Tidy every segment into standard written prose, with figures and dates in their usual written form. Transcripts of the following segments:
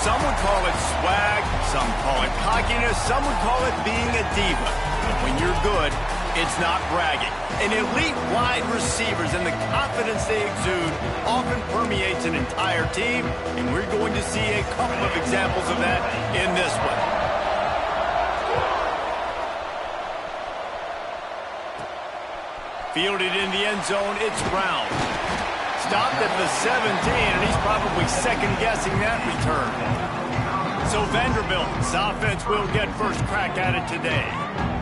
Some would call it swag, some call it cockiness, some would call it being a diva. But when you're good, it's not bragging. An elite wide receivers and the confidence they exude often permeates an entire team, and we're going to see a couple of examples of that in this one. Fielded in the end zone, it's Brown. Stopped at the 17, and he's probably second-guessing that return. So Vanderbilt's offense will get first crack at it today.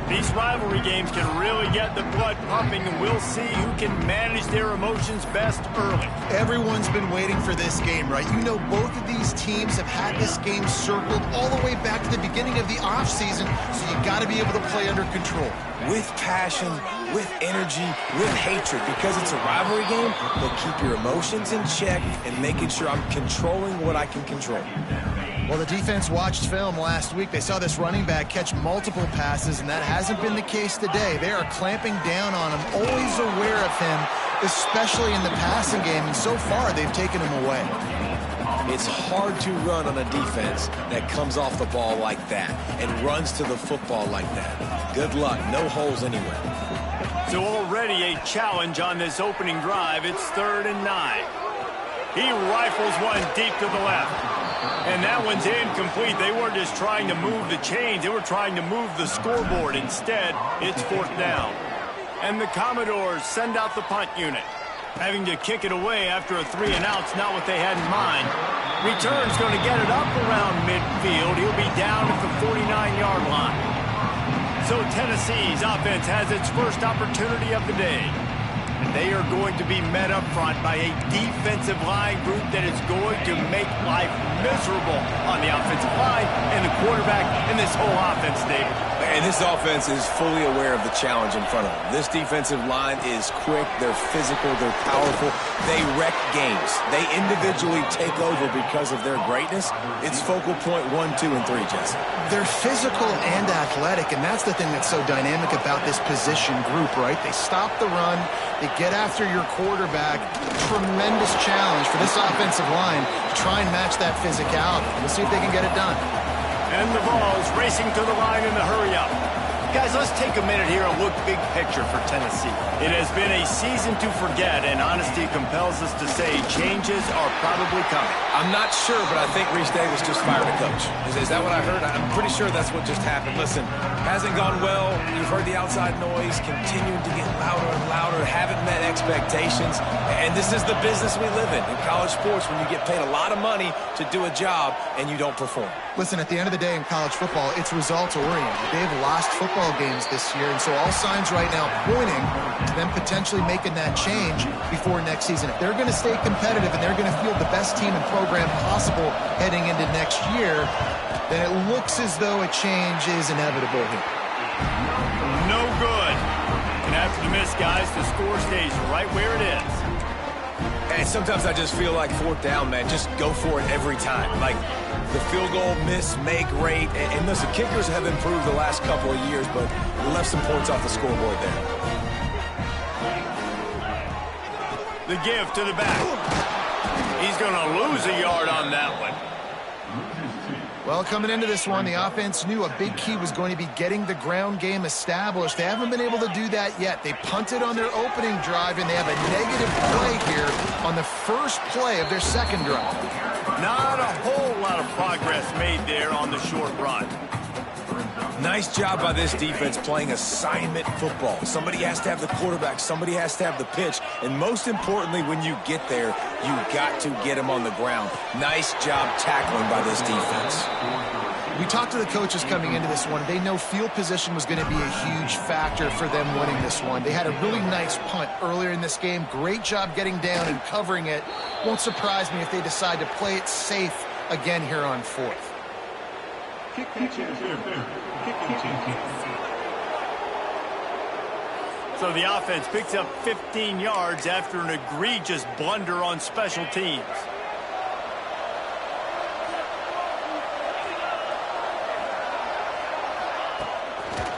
These rivalry games can really get the blood pumping, and we'll see who can manage their emotions best early. Everyone's been waiting for this game, right? You know, both of these teams have had this game circled all the way back to the beginning of the offseason, so you got to be able to play under control. With passion, with energy, with hatred, because it's a rivalry game, but keep your emotions in check and making sure I'm controlling what I can control. Well, the defense watched film last week. They saw this running back catch multiple passes, and that hasn't been the case today. They are clamping down on him, always aware of him, especially in the passing game, and so far they've taken him away. It's hard to run on a defense that comes off the ball like that and runs to the football like that. Good luck. No holes anywhere. So already a challenge on this opening drive. It's 3rd and 9. He rifles one deep to the left. And that one's incomplete. They weren't just trying to move the chains. They were trying to move the scoreboard. Instead, it's 4th down. And the Commodores send out the punt unit. Having to kick it away after a 3-and-out's not what they had in mind. Return's going to get it up around midfield. He'll be down at the 49-yard line. So Tennessee's offense has its first opportunity of the day. And they are going to be met up front by a defensive line group that is going to make life miserable on the offensive line and the quarterback and this whole offense, David. And this offense is fully aware of the challenge in front of them. This defensive line is quick, they're physical, they're powerful, they wreck games. They individually take over because of their greatness. It's focal point 1, 2, and 3, Jesse. They're physical and athletic, and that's the thing that's so dynamic about this position group, right? They stop the run, they get after your quarterback. Tremendous challenge for this offensive line to try and match that physicality. We'll see if they can get it done. And the ball's racing to the line in the hurry-up. Guys, let's take a minute here and look big picture for Tennessee. It has been a season to forget, and honesty compels us to say changes are probably coming. I'm not sure, but I think Reese Davis just fired a coach. Is that what I heard? I'm pretty sure that's what just happened. Listen, hasn't gone well. You've heard the outside noise, continuing to get louder and louder, haven't met expectations. And this is the business we live in college sports, when you get paid a lot of money to do a job and you don't perform. Listen, at the end of the day in college football, it's results-oriented. They've lost football games this year, and so all signs right now pointing to them potentially making that change before next season. If they're going to stay competitive and they're going to field the best team and program possible heading into next year, then it looks as though a change is inevitable here. No good. And after the miss, guys, the score stays right where it is. And sometimes I just feel like 4th down, man. Just go for it every time. Like the field goal miss, make rate. And listen, kickers have improved the last couple of years, but we left some points off the scoreboard there. The give to the back. He's going to lose a yard on that one. Well, coming into this one, the offense knew a big key was going to be getting the ground game established. They haven't been able to do that yet. They punted on their opening drive, and they have a negative play here on the first play of their second drive. Not a whole lot of progress made there on the short run. Nice job by this defense playing assignment football. Somebody has to have the quarterback. Somebody has to have the pitch. And most importantly, when you get there, you got to get them on the ground. Nice job tackling by this defense. We talked to the coaches coming into this one. They know field position was going to be a huge factor for them winning this one. They had a really nice punt earlier in this game. Great job getting down and covering it. Won't surprise me if they decide to play it safe again here on 4th. So the offense picks up 15 yards after an egregious blunder on special teams.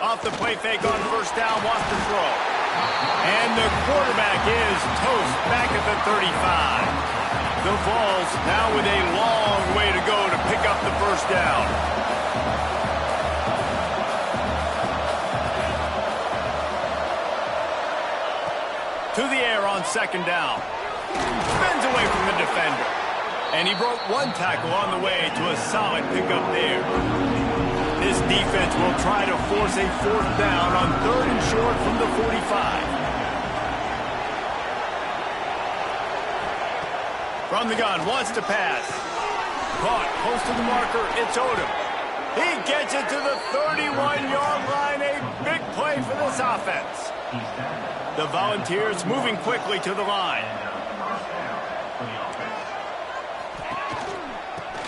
Off the play fake on 1st down, wants to throw. And the quarterback is toast back at the 35. The Vols now with a long way to go to pick up the first down. To the air on second down. Spins away from the defender. And he broke one tackle on the way to a solid pickup there. This defense will try to force a fourth down on 3rd and short from the 45. From the gun, wants to pass. Caught, close to the marker, it's Odom. He gets it to the 31-yard line, a big play for this offense. The Volunteers moving quickly to the line.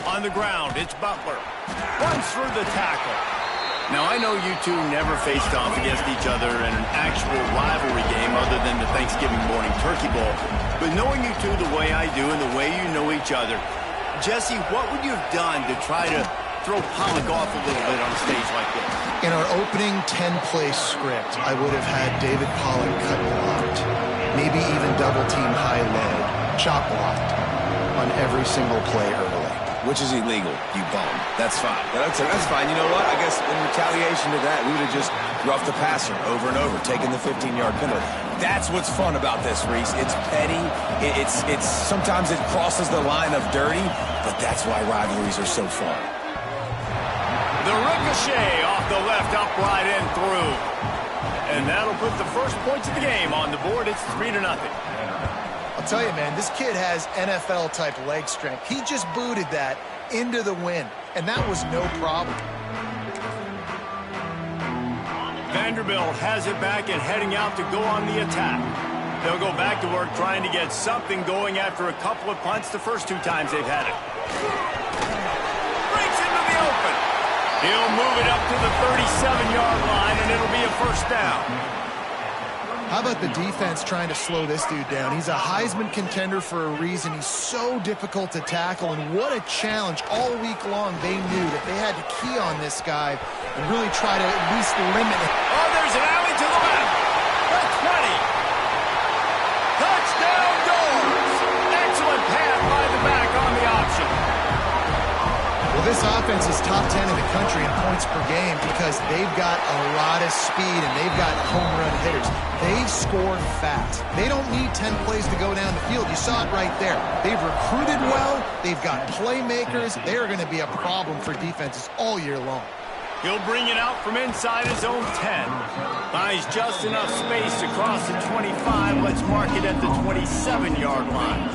On the ground, it's Butler. Runs through the tackle. Now, I know you two never faced off against each other in an actual rivalry game other than the Thanksgiving morning turkey bowl. But knowing you two the way I do and the way you know each other, Jesse, what would you have done to try to throw Pollock off a little bit on a stage like this? In our opening 10-play script, I would have had David Pollock cut blocked, maybe even double-team high-low, chop blocked on every single play early. Which is illegal, you bum. That's fine. That's fine. You know what? I guess in retaliation to that, we would have just roughed the passer over and over, taking the 15-yard penalty. That's what's fun about this, Reese. It's petty. It's sometimes it crosses the line of dirty, but that's why rivalries are so fun. The ricochet off the left, upright and through. And that'll put the first points of the game on the board. It's 3-0. I'll tell you, man, this kid has NFL-type leg strength. He just booted that into the wind, and that was no problem. Vanderbilt has it back and heading out to go on the attack. They'll go back to work trying to get something going after a couple of punts the first 2 times they've had it. Breaks into the open. He'll move it up to the 37-yard line, and it'll be a first down. How about the defense trying to slow this dude down? He's a Heisman contender for a reason. He's so difficult to tackle, and what a challenge all week long. They knew that they had to key on this guy and really try to at least limit it. Oh, there's an alley to the left. The 20. Touchdown, Dores. Excellent pass by the back on the option. Well, this offense is top 10 in the country in points per game because they've got a lot of speed and they've got home run hitters. They score fast. They don't need 10 plays to go down the field. You saw it right there. They've recruited well. They've got playmakers. They are going to be a problem for defenses all year long. He'll bring it out from inside his own 10. Buys just enough space to cross the 25. Let's mark it at the 27-yard line.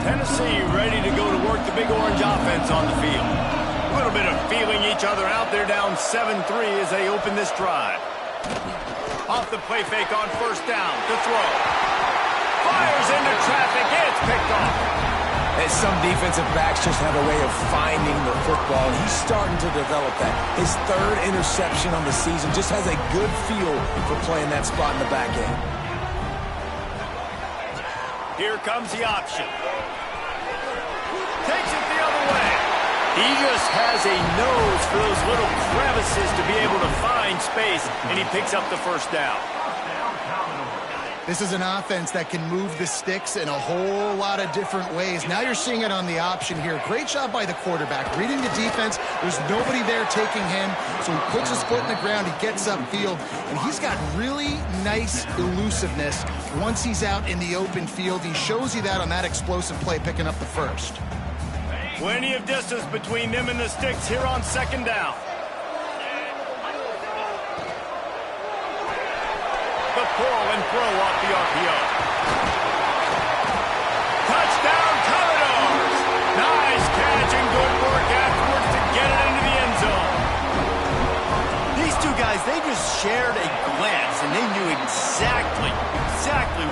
Tennessee ready to go to work the Big Orange offense on the field. A little bit of feeling each other out. They're down 7-3 as they open this drive. Off the play fake on first down to throw. Fires into traffic. It's picked off. And some defensive backs just have a way of finding the football. He's starting to develop that. His 3rd interception on the season just has a good feel for playing that spot in the back end. Here comes the option. Takes it the other way. He just has a nose for those little crevices to be able to find space, and he picks up the first down. This is an offense that can move the sticks in a whole lot of different ways. Now you're seeing it on the option here. Great job by the quarterback. Reading the defense, there's nobody there taking him, so he puts his foot in the ground, he gets upfield, and he's got really nice elusiveness once he's out in the open field. He shows you that on that explosive play, picking up the first. Plenty of distance between them and the sticks here on second down. The pull and throw off the RPO. Touchdown, Commodores! Nice catch and good work afterwards to get it into the end zone. These two guys, they just shared a glance, and they knew exactly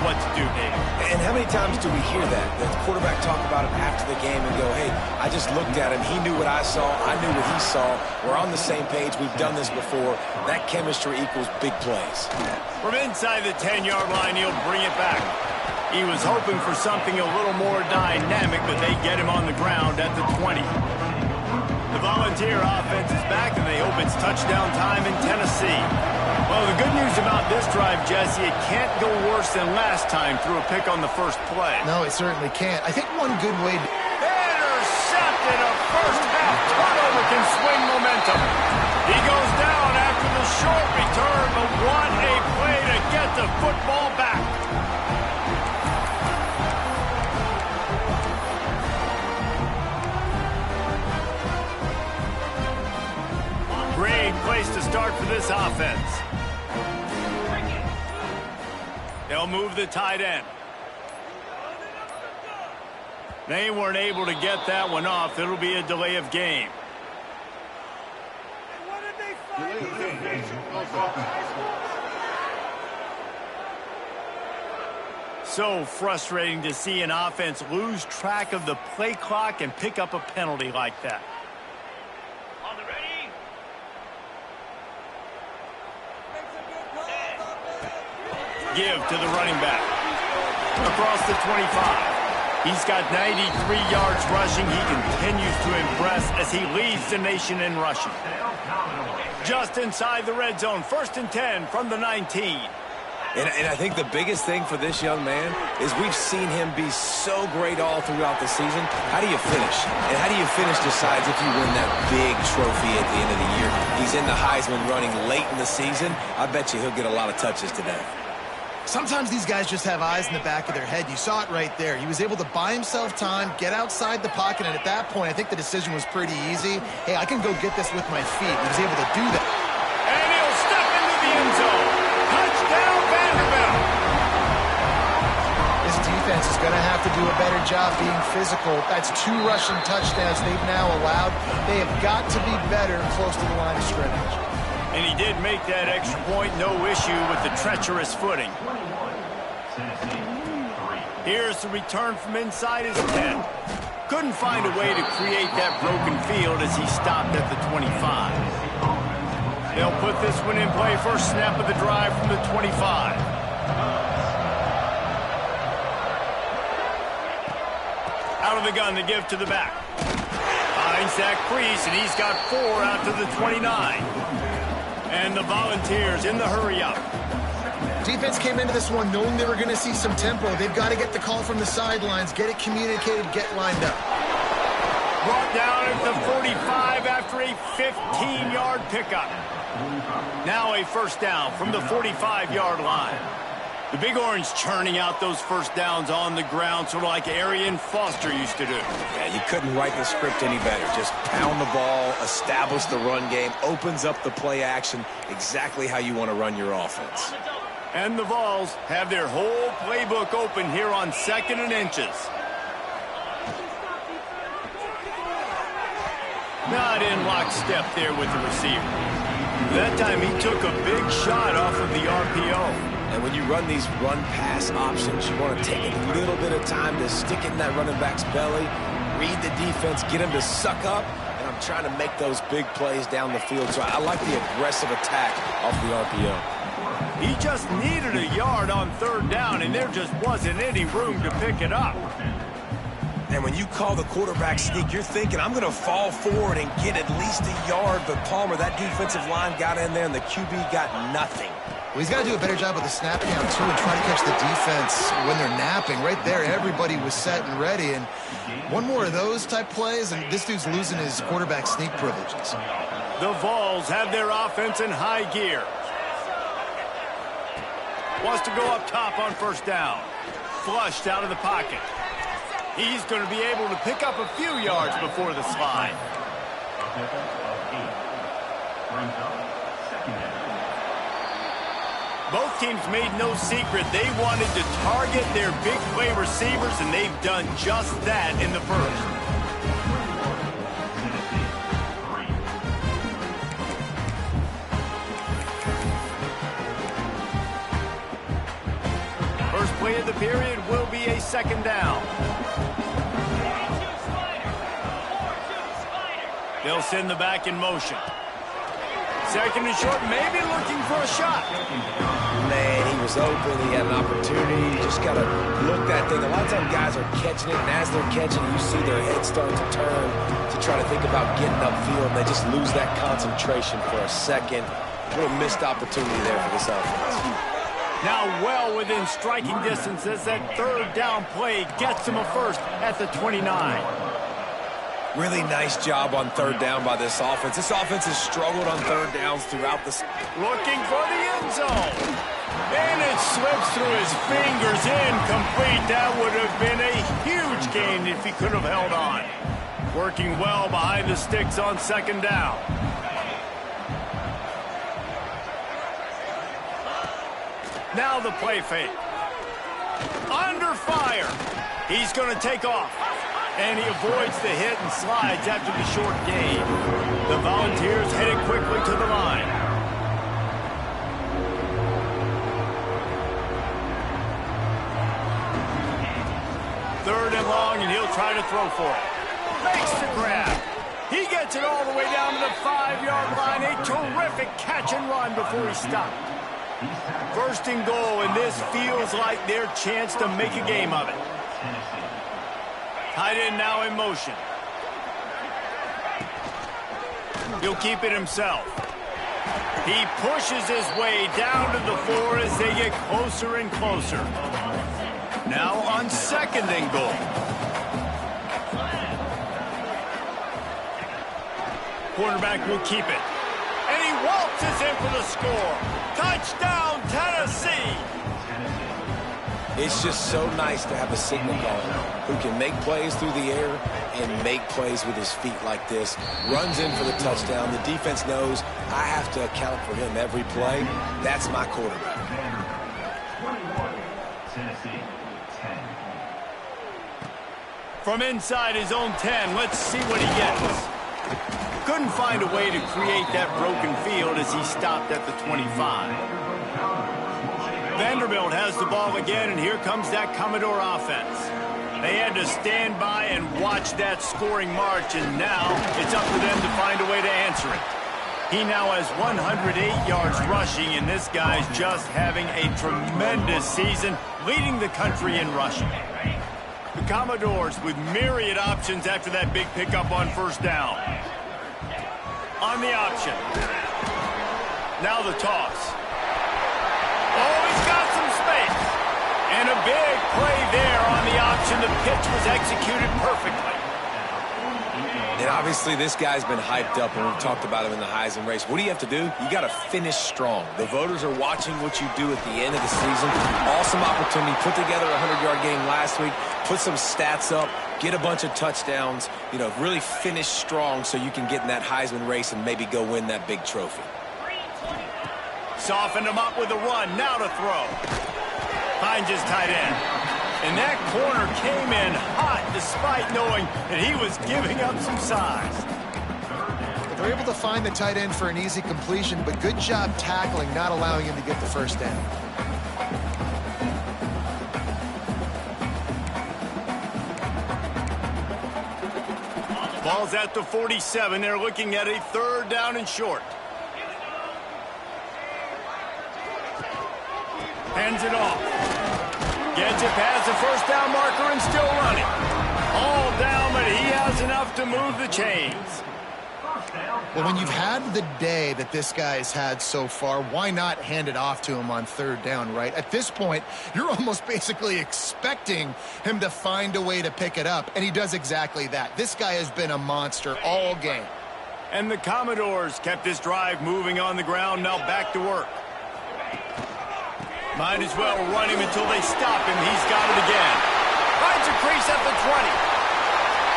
what to do, David. And how many times do we hear that? The quarterback talk about it after the game and go, hey, I just looked at him. He knew what I saw. I knew what he saw. We're on the same page. We've done this before. That chemistry equals big plays. From inside the 10-yard line, he'll bring it back. He was hoping for something a little more dynamic, but they get him on the ground at the 20. The Volunteer offense is back, and they hope it's touchdown time in Tennessee. Well, the good news about this drive, Jesse, it can't go worse than last time through a pick on the first play. No, it certainly can't. I think one good way to... Intercepted. A first-half turnover can swing momentum. He goes down after the short return, but what a play to get the football back. Great place to start for this offense. They'll move the tight end. They weren't able to get that one off. It'll be a delay of game. So frustrating to see an offense lose track of the play clock and pick up a penalty like that. Give to the running back. Across the 25. He's got 93 yards rushing. He continues to impress as he leads the nation in rushing. Just inside the red zone. 1st and 10 from the 19. And I think the biggest thing for this young man is we've seen him be so great all throughout the season. How do you finish? And how do you finish decides if you win that big trophy at the end of the year. He's in the Heisman running late in the season. I bet you he'll get a lot of touches today. Sometimes these guys just have eyes in the back of their head. You saw it right there. He was able to buy himself time, get outside the pocket, and at that point, I think the decision was pretty easy. Hey, I can go get this with my feet. He was able to do that. And he'll step into the end zone. Touchdown, Vanderbilt. This defense is going to have to do a better job being physical. That's 2 rushing touchdowns they've now allowed. They have got to be better close to the line of scrimmage. And he did make that extra point, no issue with the treacherous footing. Here's the return from inside his 10. Couldn't find a way to create that broken field as he stopped at the 25. They'll put this one in play. First snap of the drive from the 25. Out of the gun to give to the back. Finds Zach Priest, and he's got 4 out to the 29. And the Volunteers in the hurry-up. Defense came into this one knowing they were going to see some tempo. They've got to get the call from the sidelines, get it communicated, get lined up. Brought down at the 45 after a 15-yard pickup. Now a first down from the 45-yard line. The Big Orange churning out those first downs on the ground, sort of like Arian Foster used to do. Yeah, you couldn't write the script any better. Just pound the ball, establish the run game, opens up the play action, exactly how you want to run your offense. And the Vols have their whole playbook open here on 2nd and inches. Not in lockstep there with the receiver. That time he took a big shot off of the RPO. And when you run these run-pass options, you want to take a little bit of time to stick it in that running back's belly, read the defense, get him to suck up, and I'm trying to make those big plays down the field. So I like the aggressive attack off the RPO. He just needed a yard on 3rd down, and there just wasn't any room to pick it up. And when you call the quarterback sneak, you're thinking, I'm going to fall forward and get at least a yard. But Palmer, that defensive line got in there, and the QB got nothing. Well, he's got to do a better job with the snap count, too, and try to catch the defense when they're napping. Right there, everybody was set and ready. And one more of those type plays, and this dude's losing his quarterback sneak privileges. The Vols have their offense in high gear. Wants to go up top on 1st down. Flushed out of the pocket. He's going to be able to pick up a few yards before the slide. Both teams made no secret they wanted to target their big play receivers, and they've done just that in the first. First play of the period will be a 2nd down. They'll send the back in motion. Second and short, maybe looking for a shot. Man, he was open. He had an opportunity. You just got to look that thing. A lot of times guys are catching it, and as they're catching it, you see their head start to turn to try to think about getting upfield, and they just lose that concentration for a second. What a missed opportunity there for this offense. Now well within striking distance as that third down play gets him a first at the 29. Really nice job on third down by this offense. This offense has struggled on third downs throughout the... Looking for the end zone. And it slips through his fingers, incomplete. That would have been a huge gain if he could have held on. Working well behind the sticks on second down. Now the play fake. Under fire. He's going to take off. And he avoids the hit and slides after the short gain. The Volunteers headed quickly to the line. Third and long, and he'll try to throw for it. Makes the grab. He gets it all the way down to the 5-yard line. A terrific catch and run before he stopped. First and goal, and this feels like their chance to make a game of it. Tight end now in motion. He'll keep it himself. He pushes his way down to the 4 as they get closer and closer. Now on second and goal. Quarterback will keep it. And he waltzes in for the score. Touchdown, Tennessee! It's just so nice to have a signal caller who can make plays through the air and make plays with his feet like this. Runs in for the touchdown. The defense knows I have to account for him every play. That's my quarterback. From inside his own 10, let's see what he gets. Couldn't find a way to create that broken field as he stopped at the 25. Vanderbilt has the ball again, and here comes that Commodore offense. They had to stand by and watch that scoring march, and now it's up to them to find a way to answer it. He now has 108 yards rushing, and this guy's just having a tremendous season, leading the country in rushing. The Commodores with myriad options after that big pickup on first down. On the option. Now the toss. Oh, he's got some space. And a big play there on the option. The pitch was executed perfectly. And obviously this guy's been hyped up, and we've talked about him in the Heisman race. What do you have to do? You got to finish strong. The voters are watching what you do at the end of the season. Awesome opportunity. Put together a 100-yard game last week. Put some stats up. Get a bunch of touchdowns. You know, really finish strong so you can get in that Heisman race and maybe go win that big trophy. Softened him up with a run. Now to throw. Finds his tight end. And that corner came in hot despite knowing that he was giving up some size. They're able to find the tight end for an easy completion, but good job tackling, not allowing him to get the first down. Ball's at the 47. They're looking at a third down and short. Hands it off. Gets it past the first down marker and still running. All down, but he has enough to move the chains. Well, when you've had the day that this guy's had so far, why not hand it off to him on third down, right? At this point, you're almost basically expecting him to find a way to pick it up, and he does exactly that. This guy has been a monster all game. And the Commodores kept this drive moving on the ground, now back to work. Might as well run him until they stop him. He's got it again. Finds a crease at the 20.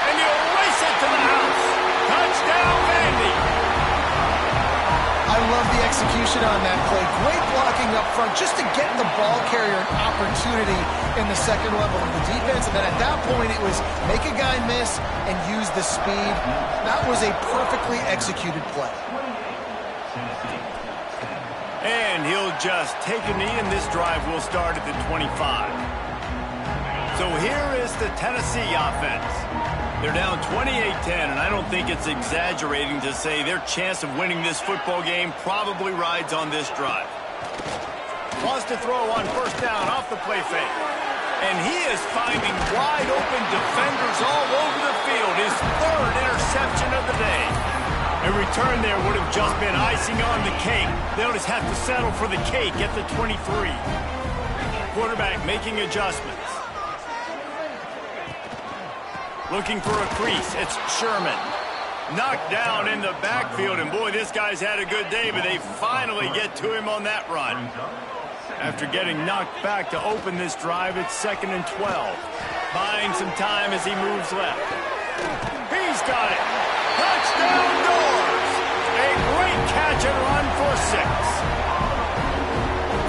And he'll race it to the house. Touchdown, Vandy. I love the execution on that play. Great blocking up front just to get the ball carrier an opportunity in the second level of the defense. And then at that point, it was make a guy miss and use the speed. That was a perfectly executed play. And he'll just take a knee, and this drive will start at the 25. So here is the Tennessee offense. They're down 28-10, and I don't think it's exaggerating to say their chance of winning this football game probably rides on this drive. Wants to throw on first down off the play fake. And he is finding wide-open defenders all over the field. His third interception of the day. A return there would have just been icing on the cake. They'll just have to settle for the cake at the 23. Quarterback making adjustments. Looking for a crease. It's Sherman. Knocked down in the backfield, and boy, this guy's had a good day, but they finally get to him on that run. After getting knocked back to open this drive, it's 2nd and 12. Buying some time as he moves left. He's got it. Touchdown, Dores. A great catch and run for 6.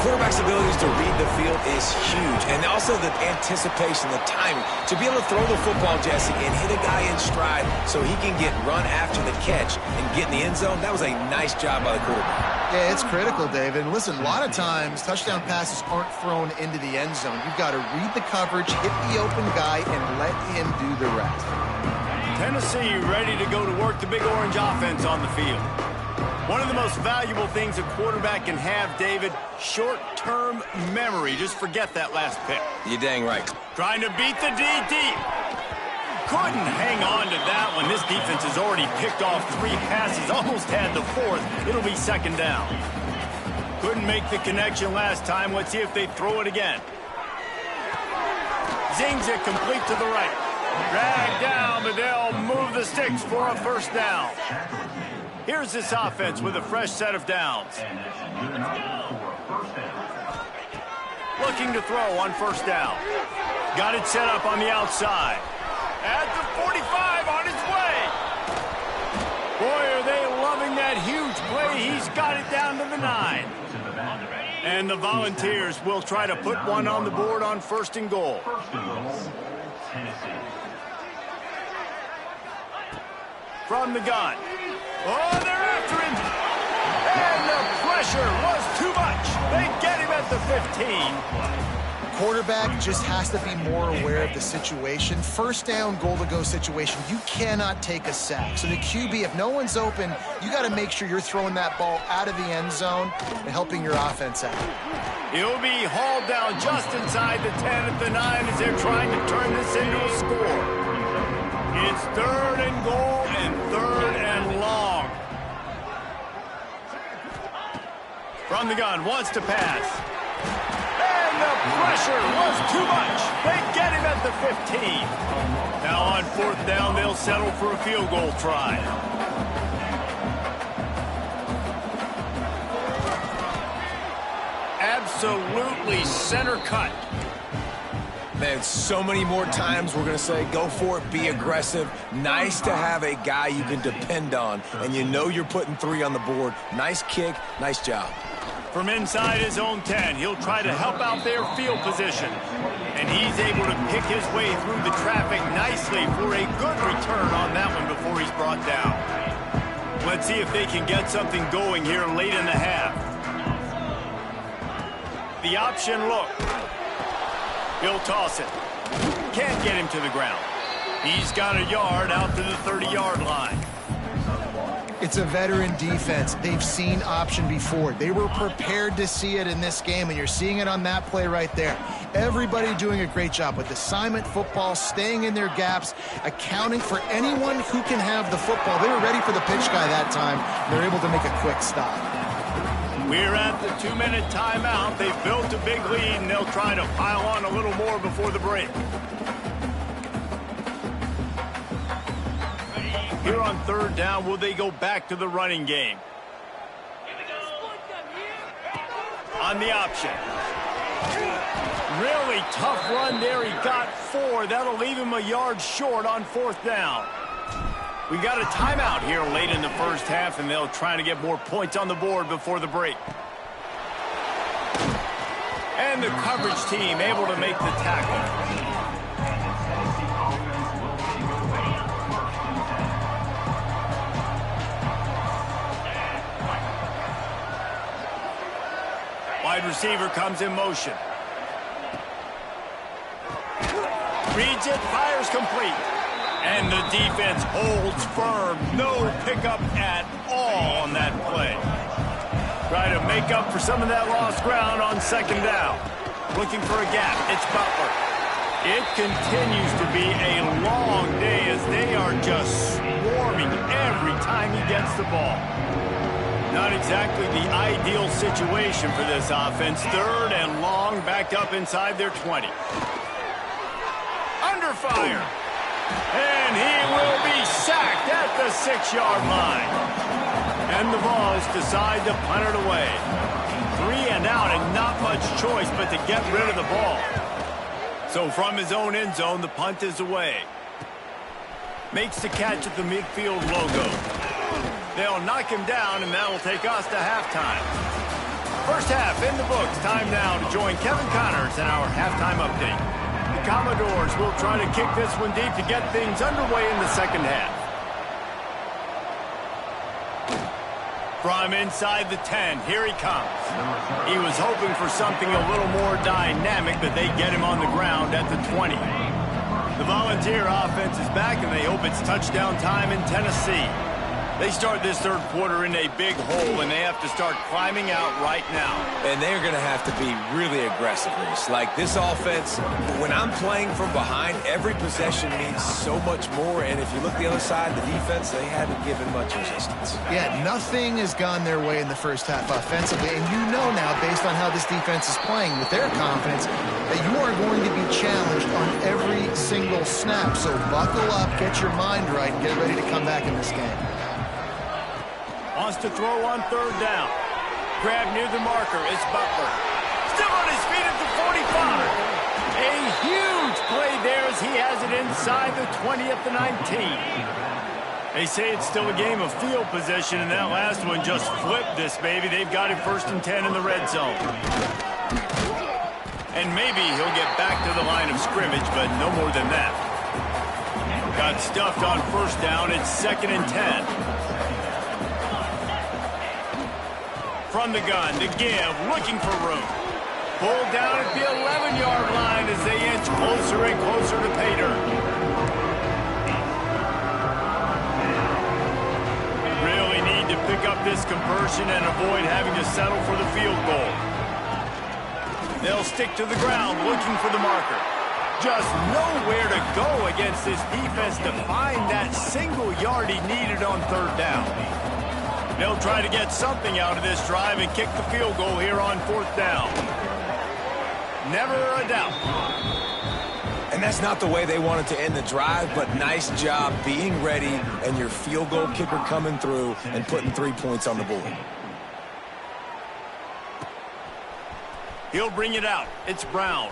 Quarterback's abilities to read the field is huge, and also the anticipation, the timing. To be able to throw the football, Jesse, and hit a guy in stride so he can get run after the catch and get in the end zone, that was a nice job by the quarterback. Yeah, it's critical, David. And listen, a lot of times touchdown passes aren't thrown into the end zone. You've got to read the coverage, hit the open guy, and let him do the rest. Tennessee ready to go to work the Big Orange offense on the field. One of the most valuable things a quarterback can have, David, short-term memory. Just forget that last pick. You're dang right. Trying to beat the D deep. Couldn't hang on to that one. This defense has already picked off 3 passes, almost had the 4th. It'll be 2nd down. Couldn't make the connection last time. Let's see if they throw it again. Zings it complete to the right. Drag down, but they'll move the sticks for a first down. Here's this offense with a fresh set of downs. Looking to throw on first down. Got it set up on the outside. At the 45, on his way. Boy, are they loving that huge play. He's got it down to the 9. And the Volunteers will try to put one on the board on 1st and goal. From the gun. Oh, they're after him. And the pressure was too much. They get him at the 15. Quarterback just has to be more aware of the situation. First down, goal-to-go situation. You cannot take a sack. So the QB, if no one's open, you got to make sure you're throwing that ball out of the end zone and helping your offense out. He'll be hauled down just inside the 10 at the 9 as they're trying to turn this into a score. It's 3rd and goal and 3rd and long. From the gun, wants to pass. And the pressure was too much. They get him at the 15. Now on 4th down, they'll settle for a field goal try. Absolutely center cut. Man, so many more times we're going to say, go for it, be aggressive. Nice to have a guy you can depend on, and you know you're putting 3 on the board. Nice kick, nice job. From inside his own 10, he'll try to help out their field position. And he's able to pick his way through the traffic nicely for a good return on that one before he's brought down. Let's see if they can get something going here late in the half. The option look. He'll toss it. Can't get him to the ground. He's got a yard out to the 30-yard line. It's a veteran defense. They've seen option before. They were prepared to see it in this game, and you're seeing it on that play right there. Everybody doing a great job with assignment football, staying in their gaps, accounting for anyone who can have the football. They were ready for the pitch guy that time. They're able to make a quick stop. We're at the 2-minute timeout. They've built a big lead, and they'll try to pile on a little more before the break. Here on 3rd down, will they go back to the running game? On the option. Really tough run there. He got 4. That'll leave him a yard short on 4th down. We got a timeout here late in the first half, and they'll try to get more points on the board before the break. And the coverage team able to make the tackle. Wide receiver comes in motion. Reads it, fires complete. And the defense holds firm. No pickup at all on that play. Try to make up for some of that lost ground on second down. Looking for a gap. It's Butler. It continues to be a long day as they are just swarming every time he gets the ball. Not exactly the ideal situation for this offense. Third and long, backed up inside their 20. Under fire. And he will be sacked at the 6-yard line. And the Vols decide to punt it away. 3 and out and not much choice but to get rid of the ball. So from his own end zone, the punt is away. Makes the catch at the midfield logo. They'll knock him down, and that'll take us to halftime. First half in the books. Time now to join Kevin Connors in our halftime update. The Commodores will try to kick this one deep to get things underway in the second half. From inside the 10, here he comes. He was hoping for something a little more dynamic, but they get him on the ground at the 20. The Volunteer offense is back, and they hope it's touchdown time in Tennessee. They start this third quarter in a big hole, and they have to start climbing out right now. And they're going to have to be really aggressive. Like this offense, when I'm playing from behind, every possession means so much more. And if you look the other side, the defense, they haven't given much resistance. Yeah, nothing has gone their way in the first half offensively. And you know now, based on how this defense is playing with their confidence, that you are going to be challenged on every single snap. So buckle up, get your mind right, and get ready to come back in this game. Wants to throw on third down. Grab near the marker. It's Butler. Still on his feet at the 45. A huge play there as he has it inside the 20 at the 19. They say it's still a game of field position, and that last one just flipped this baby. They've got it first and 10 in the red zone. And maybe he'll get back to the line of scrimmage, but no more than that. Got stuffed on first down. It's second and 10. From the gun to give, looking for room. Pulled down at the 11-yard line as they inch closer and closer to pay dirt. Really need to pick up this conversion and avoid having to settle for the field goal. They'll stick to the ground looking for the marker. Just nowhere to go against this defense to find that single yard he needed on third down. They'll try to get something out of this drive and kick the field goal here on fourth down. Never a doubt. And that's not the way they wanted to end the drive, but nice job being ready and your field goal kicker coming through and putting 3 points on the board. He'll bring it out. It's Brown.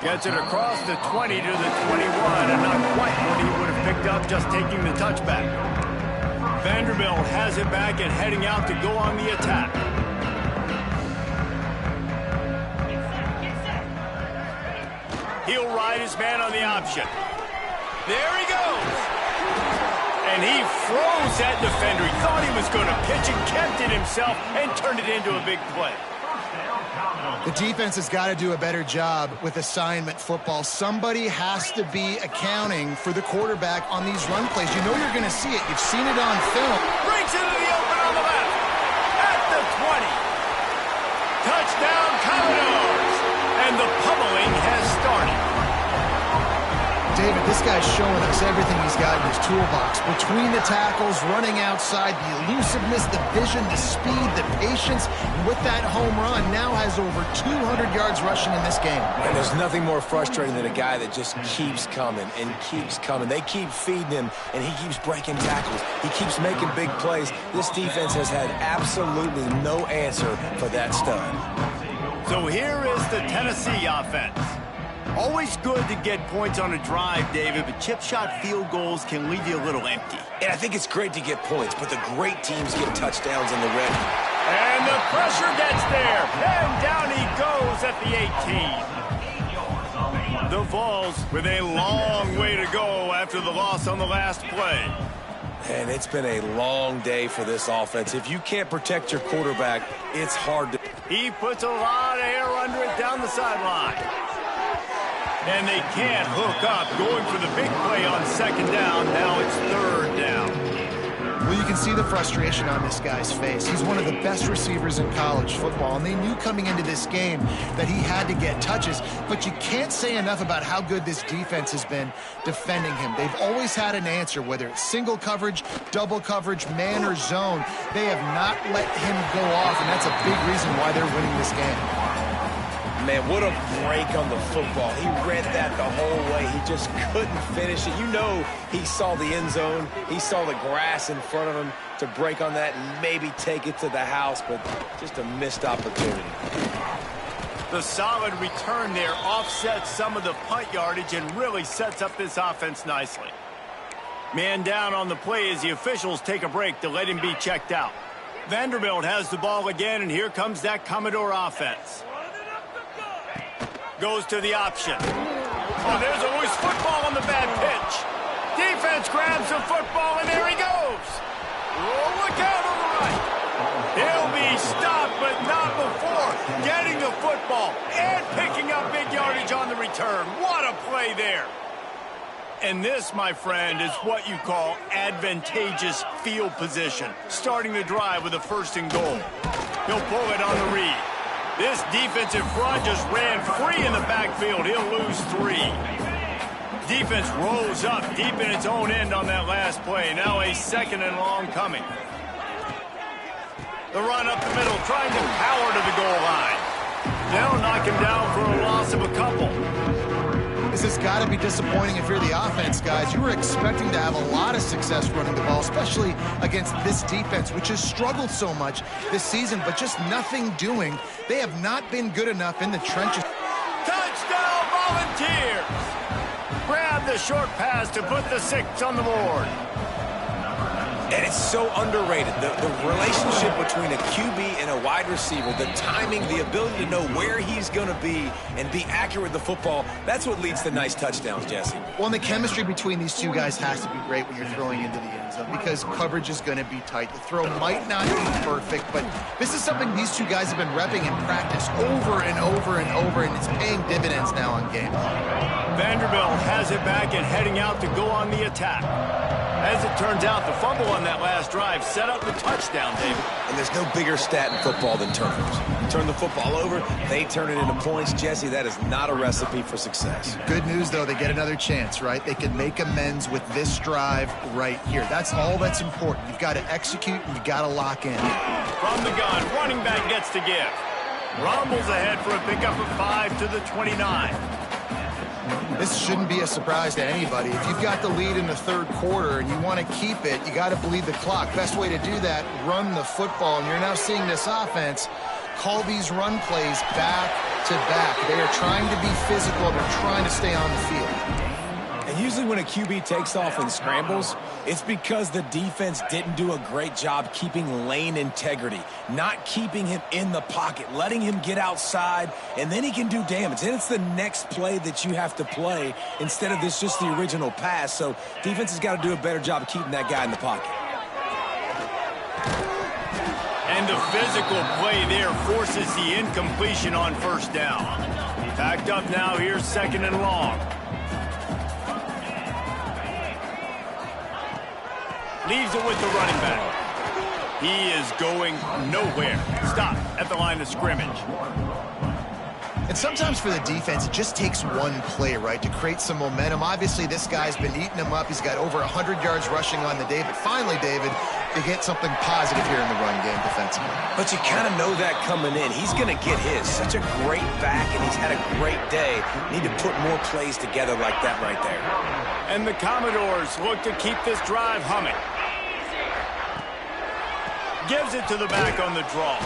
Gets it across the 20 to the 21, and not quite what he would have picked up just taking the touchback. Vanderbilt has it back and heading out to go on the attack. He'll ride his man on the option. There he goes. And he froze that defender. He thought he was going to pitch and kept it himself and turned it into a big play. The defense has got to do a better job with assignment football. Somebody has to be accounting for the quarterback on these run plays. You know you're going to see it. You've seen it on film. Breaks into the open on the left. At the 20. Touchdown, Commodores. And the pummeling has started. David, this guy's showing us everything he's got in his toolbox. Between the tackles, running outside, the elusiveness, the vision, the speed, the patience. And with that home run, now has over 200 yards rushing in this game. And there's nothing more frustrating than a guy that just keeps coming and keeps coming. They keep feeding him, and he keeps breaking tackles. He keeps making big plays. This defense has had absolutely no answer for that stud. So here is the Tennessee offense. Always good to get points on a drive, David, but chip shot field goals can leave you a little empty. And I think it's great to get points, but the great teams get touchdowns in the red. And the pressure gets there. And down he goes at the 18. The Vols with a long way to go after the loss on the last play. And it's been a long day for this offense. If you can't protect your quarterback, it's hard to... He puts a lot of air under it down the sideline. And they can't hook up, going for the big play on second down. Now it's third down. Well, you can see the frustration on this guy's face. He's one of the best receivers in college football, and they knew coming into this game that he had to get touches, but you can't say enough about how good this defense has been defending him. They've always had an answer, whether it's single coverage, double coverage, man or zone. They have not let him go off, and that's a big reason why they're winning this game. Man, what a break on the football. He read that the whole way. He just couldn't finish it. You know he saw the end zone. He saw the grass in front of him to break on that and maybe take it to the house, but just a missed opportunity. The solid return there offsets some of the punt yardage and really sets up this offense nicely. Man down on the play as the officials take a break to let him be checked out. Vanderbilt has the ball again, and here comes that Commodore offense. Goes to the option. Oh, there's a loose football on the bad pitch. Defense grabs the football, and there he goes. Oh, look out on the right. He'll be stopped, but not before getting the football and picking up big yardage on the return. What a play there. And this, my friend, is what you call advantageous field position. Starting the drive with a first and goal. He'll pull it on the read. This defensive front just ran free in the backfield. He'll lose 3. Defense rolls up deep in its own end on that last play. Now a second and long coming. The run up the middle, trying to power to the goal line. They'll knock him down for a loss of a couple. This has got to be disappointing if you're the offense, guys. You were expecting to have a lot of success running the ball, especially against this defense, which has struggled so much this season, but just nothing doing. They have not been good enough in the trenches. Touchdown, Volunteers! Grab the short pass to put the 6 on the board. And it's so underrated. The relationship between a QB and a wide receiver, the timing, the ability to know where he's going to be and be accurate with the football, that's what leads to nice touchdowns, Jesse. Well, and the chemistry between these two guys has to be great when you're throwing into the end zone because coverage is going to be tight. The throw might not be perfect, but this is something these two guys have been repping in practice over and over and over, and it's paying dividends now on games. Vanderbilt has it back and heading out to go on the attack. As it turns out, the fumble on that last drive set up the touchdown, David. And there's no bigger stat in football than turnovers. Turn the football over, they turn it into points. Jesse, that is not a recipe for success. Good news, though, they get another chance, right? They can make amends with this drive right here. That's all that's important. You've got to execute and you've got to lock in. From the gun, running back gets to give. Rumbles ahead for a pickup of 5 to the 29. This shouldn't be a surprise to anybody. If you've got the lead in the third quarter and you want to keep it, you got to bleed the clock. Best way to do that, run the football. And you're now seeing this offense call these run plays back to back. They are trying to be physical. They're trying to stay on the field. And usually when a QB takes off and scrambles, it's because the defense didn't do a great job keeping lane integrity, not keeping him in the pocket, letting him get outside, and then he can do damage. And it's the next play that you have to play instead of this just the original pass. So defense has got to do a better job of keeping that guy in the pocket. And the physical play there forces the incompletion on first down. Packed up now, here's second and long. Leaves it with the running back. He is going nowhere. Stop at the line of scrimmage. And sometimes for the defense, it just takes one play, right, to create some momentum. Obviously, this guy's been eating them up. He's got over 100 yards rushing on the day. But finally, David, they get something positive here in the run game defensively. But you kind of know that coming in. He's going to get his. Such a great back, and he's had a great day. Need to put more plays together like that right there. And the Commodores look to keep this drive humming. Gives it to the back on the draw.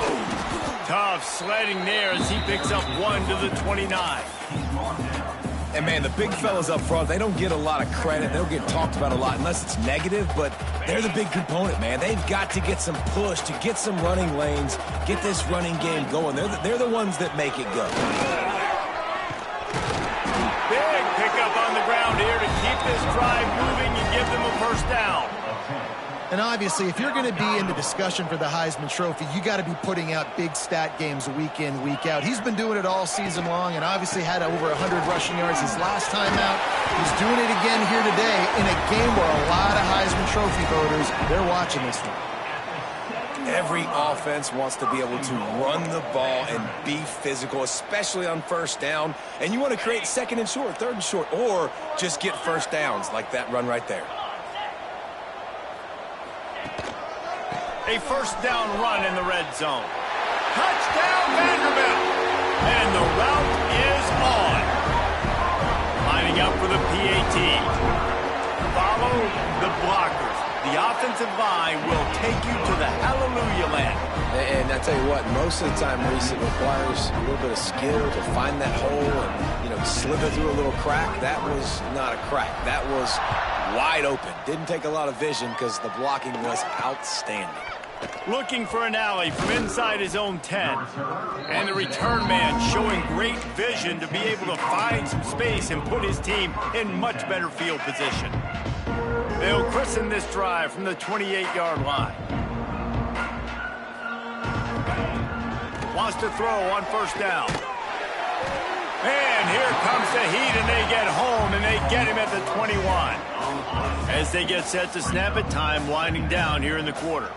Tough sledding there as he picks up 1 to the 29. And, man, the big fellas up front, they don't get a lot of credit. They don't get talked about a lot unless it's negative, but they're the big component, man. They've got to get some push, to get some running lanes, get this running game going. They're the ones that make it go. Big pickup on the ground here to keep this drive moving and give them a first down. And obviously, if you're going to be in the discussion for the Heisman Trophy, you got to be putting out big stat games week in, week out. He's been doing it all season long and obviously had over 100 rushing yards his last time out. He's doing it again here today in a game where a lot of Heisman Trophy voters, they're watching this one. Every offense wants to be able to run the ball and be physical, especially on first down. And you want to create second and short, third and short, or just get first downs like that run right there. A first down run in the red zone. Touchdown Vanderbilt. And the route is on. Lining up for the PAT. Follow the blockers. The offensive line will take you to the hallelujah land. And I tell you what, most of the time, Reese, it requires a little bit of skill to find that hole and, slip it through a little crack. That was not a crack. That was wide open. Didn't take a lot of vision because the blocking was outstanding. Looking for an alley from inside his own 10. And the return man showing great vision to be able to find some space and put his team in much better field position. They'll christen this drive from the 28-yard line. Wants to throw on first down. And here comes the heat, and they get home, and they get him at the 21. As they get set to snap it, time winding down here in the quarter.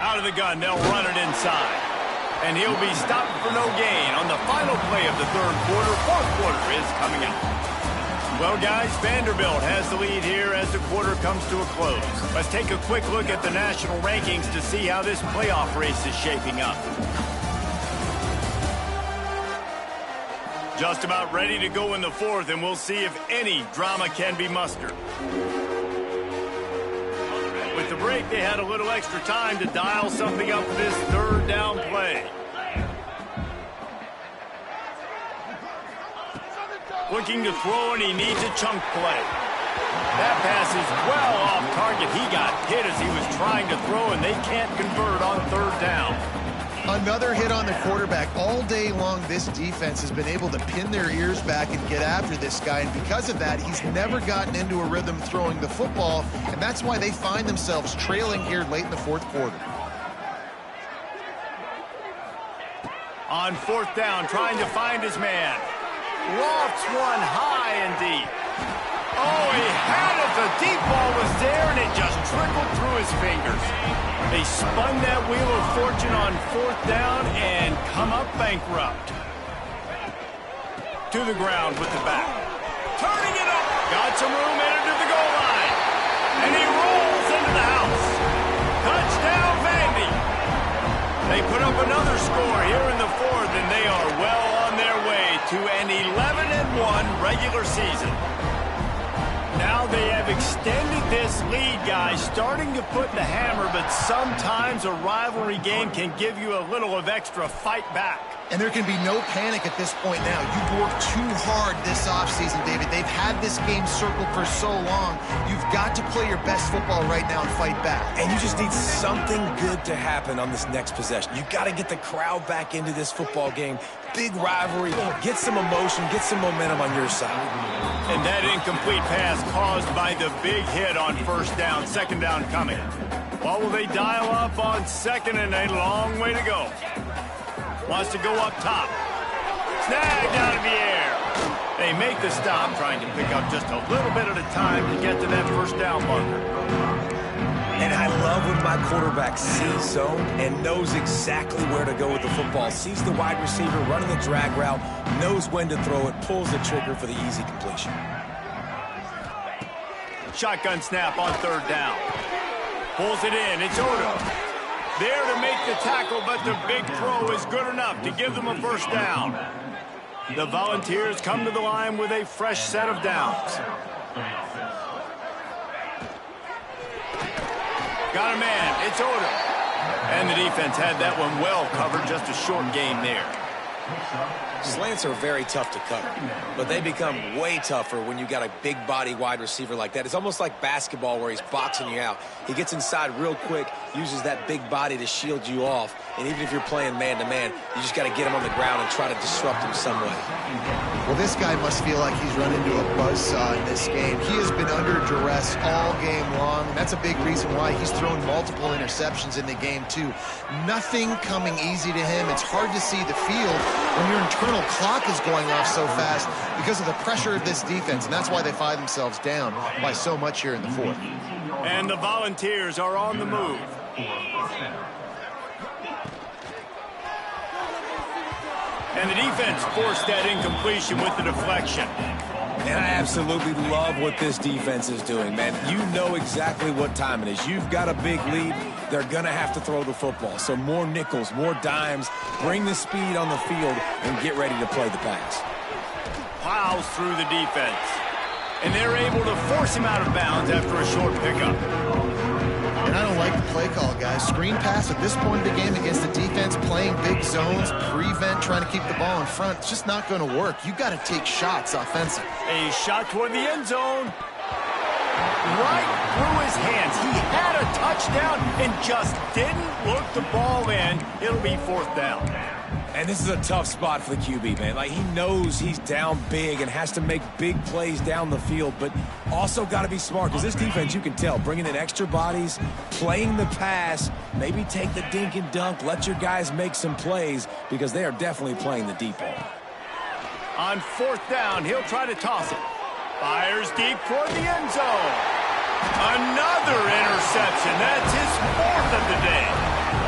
Out of the gun, they'll run it inside. And he'll be stopped for no gain on the final play of the third quarter. Fourth quarter is coming up. Well, guys, Vanderbilt has the lead here as the quarter comes to a close. Let's take a quick look at the national rankings to see how this playoff race is shaping up. Just about ready to go in the fourth, and we'll see if any drama can be mustered. With the break, they had a little extra time to dial something up for this third down play. Looking to throw, and he needs a chunk play. That pass is well off target. He got hit as he was trying to throw, and they can't convert on third down. Another hit on the quarterback. All day long, this defense has been able to pin their ears back and get after this guy, and because of that, he's never gotten into a rhythm throwing the football, and that's why they find themselves trailing here late in the fourth quarter. On fourth down, trying to find his man. Lofts one high and deep. Oh, he had it. The deep ball was there, and it just trickled through his fingers. They spun that wheel of fortune on fourth down and come up bankrupt. To the ground with the back. Turning it up. Got some room, entered to the goal line. And he rolls into the house. Touchdown, Vandy. They put up another score here in the fourth, and they are well on their way to an 11-1 regular season. Now they have extended this lead, guys, starting to put the hammer, but sometimes a rivalry game can give you a little of extra fight back. And there can be no panic at this point now. You've worked too hard this offseason, David. They've had this game circled for so long. You've got to play your best football right now and fight back. And you just need something good to happen on this next possession. You've got to get the crowd back into this football game. Big rivalry, get some emotion, get some momentum on your side. And that incomplete pass caused by the big hit on first down, second down coming. What will they dial up on second, and a long way to go? Wants to go up top. Snagged out of the air. They make the stop, trying to pick up just a little bit at a time to get to that first down bunker. And I love when my quarterback sees zone and knows exactly where to go with the football. Sees the wide receiver running the drag route, knows when to throw it, pulls the trigger for the easy completion. Shotgun snap on third down. Pulls it in. It's Odo. There to make the tackle, but the big throw is good enough to give them a first down. The Volunteers come to the line with a fresh set of downs. Got a man. It's Odo. And the defense had that one well covered. Just a short game there. Slants are very tough to cover, but they become way tougher when you got a big body wide receiver like that. It's almost like basketball where he's boxing you out. He gets inside real quick, uses that big body to shield you off, and even if you're playing man-to-man, you just got to get him on the ground and try to disrupt him some way. Well, this guy must feel like he's run into a buzzsaw in this game. He has been under duress all game long, and that's a big reason why he's thrown multiple interceptions in the game, too. Nothing coming easy to him. It's hard to see the field when your internal clock is going off so fast because of the pressure of this defense, and that's why they find themselves down by so much here in the fourth. And the Volunteers are on the move. And the defense forced that incompletion with the deflection. And I absolutely love what this defense is doing, man. You know exactly what time it is. You've got a big lead. They're going to have to throw the football. So more nickels, more dimes, bring the speed on the field, and get ready to play the pass. Plows through the defense. And they're able to force him out of bounds after a short pickup. And I don't like the play call, guys. Screen pass at this point of the game against the defense, playing big zones, prevent, trying to keep the ball in front. It's just not going to work. You got to take shots offensively. A shot toward the end zone. Right through his hands. He had a touchdown and just didn't look the ball in. It'll be fourth down. And this is a tough spot for the QB, man. Like, he knows he's down big and has to make big plays down the field, but also got to be smart because this defense, you can tell, bringing in extra bodies, playing the pass, maybe take the dink and dunk, let your guys make some plays because they are definitely playing the deep ball. On fourth down, he'll try to toss it. Fires deep toward the end zone. Another interception. That's his fourth of the day.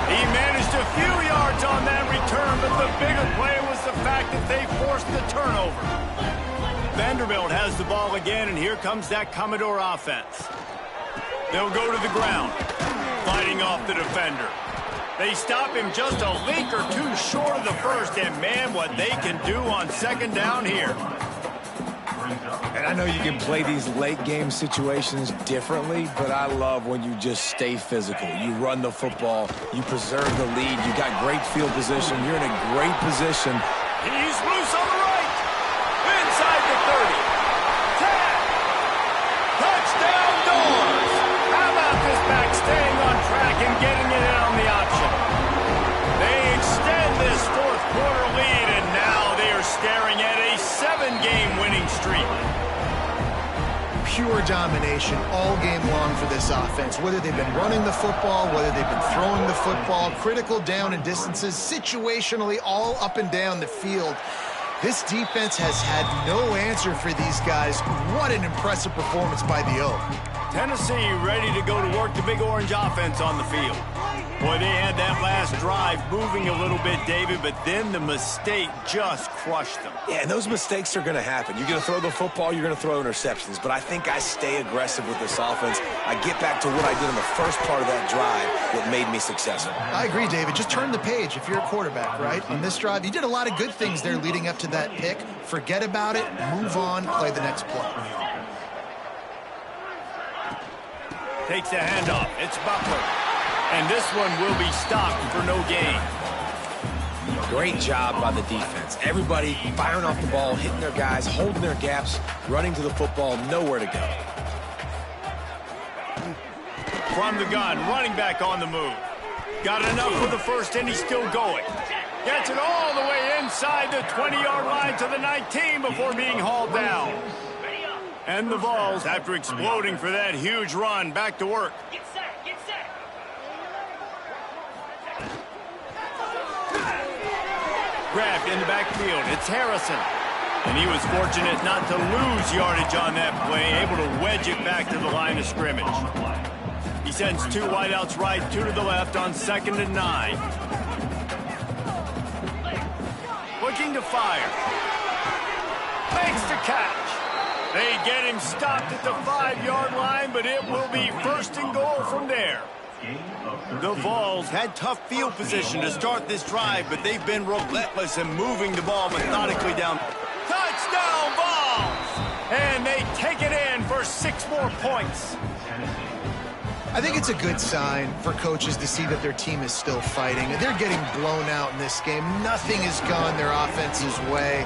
He managed a few yards on that return, but the bigger play was the fact that they forced the turnover. Vanderbilt has the ball again, and here comes that Commodore offense. They'll go to the ground, fighting off the defender. They stop him just a link or two short of the first, and man, what they can do on second down here. And I know you can play these late game situations differently, but I love when you just stay physical. You run the football, you preserve the lead, you got great field position, you're in a great position. He's loose on the right. Inside the 30. 10. Touchdown Dores. How about this back staying on track and getting it in on the option? They extend this fourth quarter lead, and now they are staring at a 7-game winning streak. Pure domination all game long for this offense. Whether they've been running the football, whether they've been throwing the football, critical down and distances, situationally all up and down the field. This defense has had no answer for these guys. What an impressive performance by the Oak. Tennessee ready to go to work the Big Orange offense on the field. Boy, they had that last drive moving a little bit, David, but then the mistake just crushed them. Yeah, and those mistakes are going to happen. You're going to throw the football, you're going to throw interceptions, but I think I stay aggressive with this offense. I get back to what I did in the first part of that drive that made me successful. I agree, David. Just turn the page if you're a quarterback, right? On this drive, you did a lot of good things there leading up to that pick. Forget about it, move on, play the next play. Takes the handoff. It's Butler. And this one will be stopped for no gain. Great job by the defense. Everybody firing off the ball, hitting their guys, holding their gaps, running to the football, nowhere to go. From the gun, running back on the move. Got enough for the first, and he's still going. Gets it all the way inside the 20-yard line to the 19 before being hauled down. And the Vols, after exploding for that huge run, back to work. Get set, get set. Grabbed in the backfield. It's Harrison. And he was fortunate not to lose yardage on that play, able to wedge it back to the line of scrimmage. He sends two wideouts right, two to the left on 2nd and 9. Looking to fire. Makes the catch. They get him stopped at the 5-yard line, but it will be 1st and goal from there. The Vols had tough field position to start this drive, but they've been relentless in moving the ball methodically down. Touchdown Vols! And they take it in for 6 more points. I think it's a good sign for coaches to see that their team is still fighting. They're getting blown out in this game. Nothing has gone their offense's way.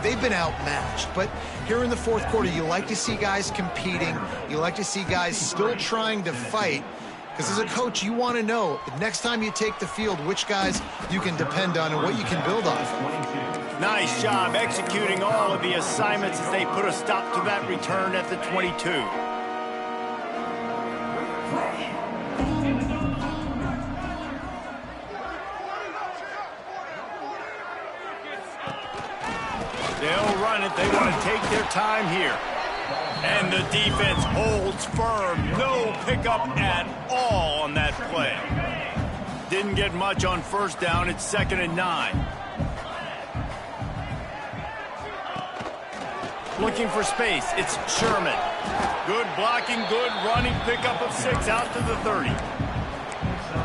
They've been outmatched. But here in the fourth quarter, you like to see guys competing. You like to see guys still trying to fight. Because as a coach, you want to know the next time you take the field, which guys you can depend on and what you can build off of. Nice job executing all of the assignments as they put a stop to that return at the 22. They'll run it. They want to take their time here. And the defense holds firm. No pickup at all on that play. Didn't get much on first down. It's 2nd and 9. Looking for space. It's Sherman. Good blocking, good running. Pickup of 6 out to the 30.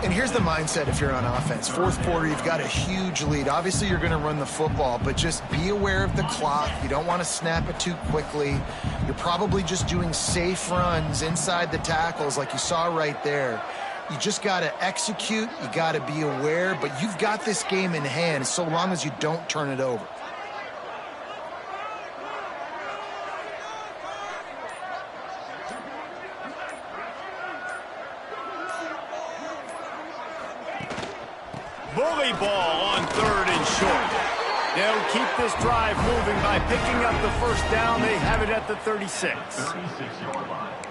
And here's the mindset if you're on offense. Fourth quarter, you've got a huge lead. Obviously, you're going to run the football, but just be aware of the clock. You don't want to snap it too quickly. You're probably just doing safe runs inside the tackles like you saw right there. You just got to execute. You got to be aware, but you've got this game in hand so long as you don't turn it over. Bully ball on 3rd and short. They'll keep this drive moving by picking up the first down. They have it at the 36.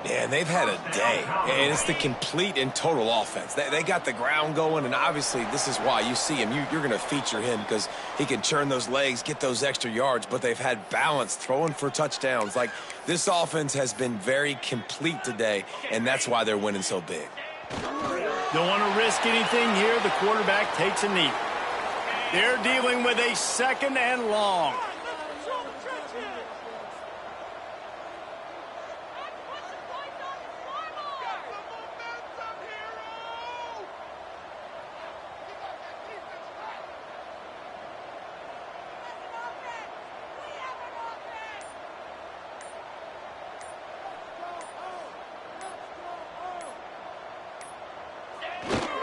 Yeah, and they've had a day, and it's the complete and total offense. They got the ground going, and obviously this is why you see him. You're going to feature him because he can churn those legs, get those extra yards, but they've had balance throwing for touchdowns. Like, this offense has been very complete today, and that's why they're winning so big. Don't want to risk anything here. The quarterback takes a knee. They're dealing with a 2nd and long.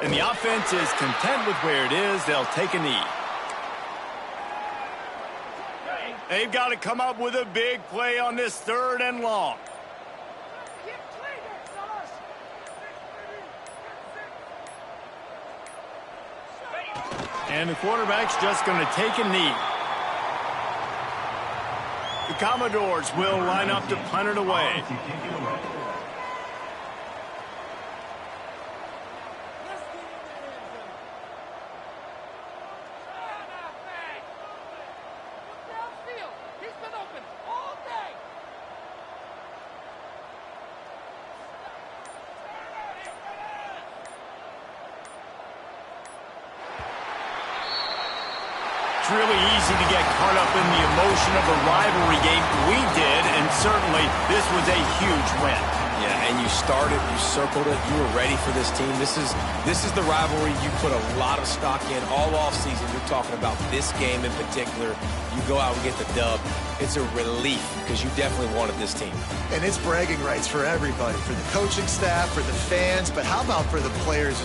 And the offense is content with where it is. They'll take a knee. They've got to come up with a big play on this 3rd and long. And the quarterback's just going to take a knee. The Commodores will line up to punt it away. It's really easy to get caught up in the emotion of a rivalry game. We did, and certainly this was a huge win. Yeah, and you started, you circled it, you were ready for this team. This is the rivalry you put a lot of stock in all offseason. You're talking about this game in particular. You go out and get the dub. It's a relief because you definitely wanted this team. And it's bragging rights for everybody, for the coaching staff, for the fans, but how about for the players as well?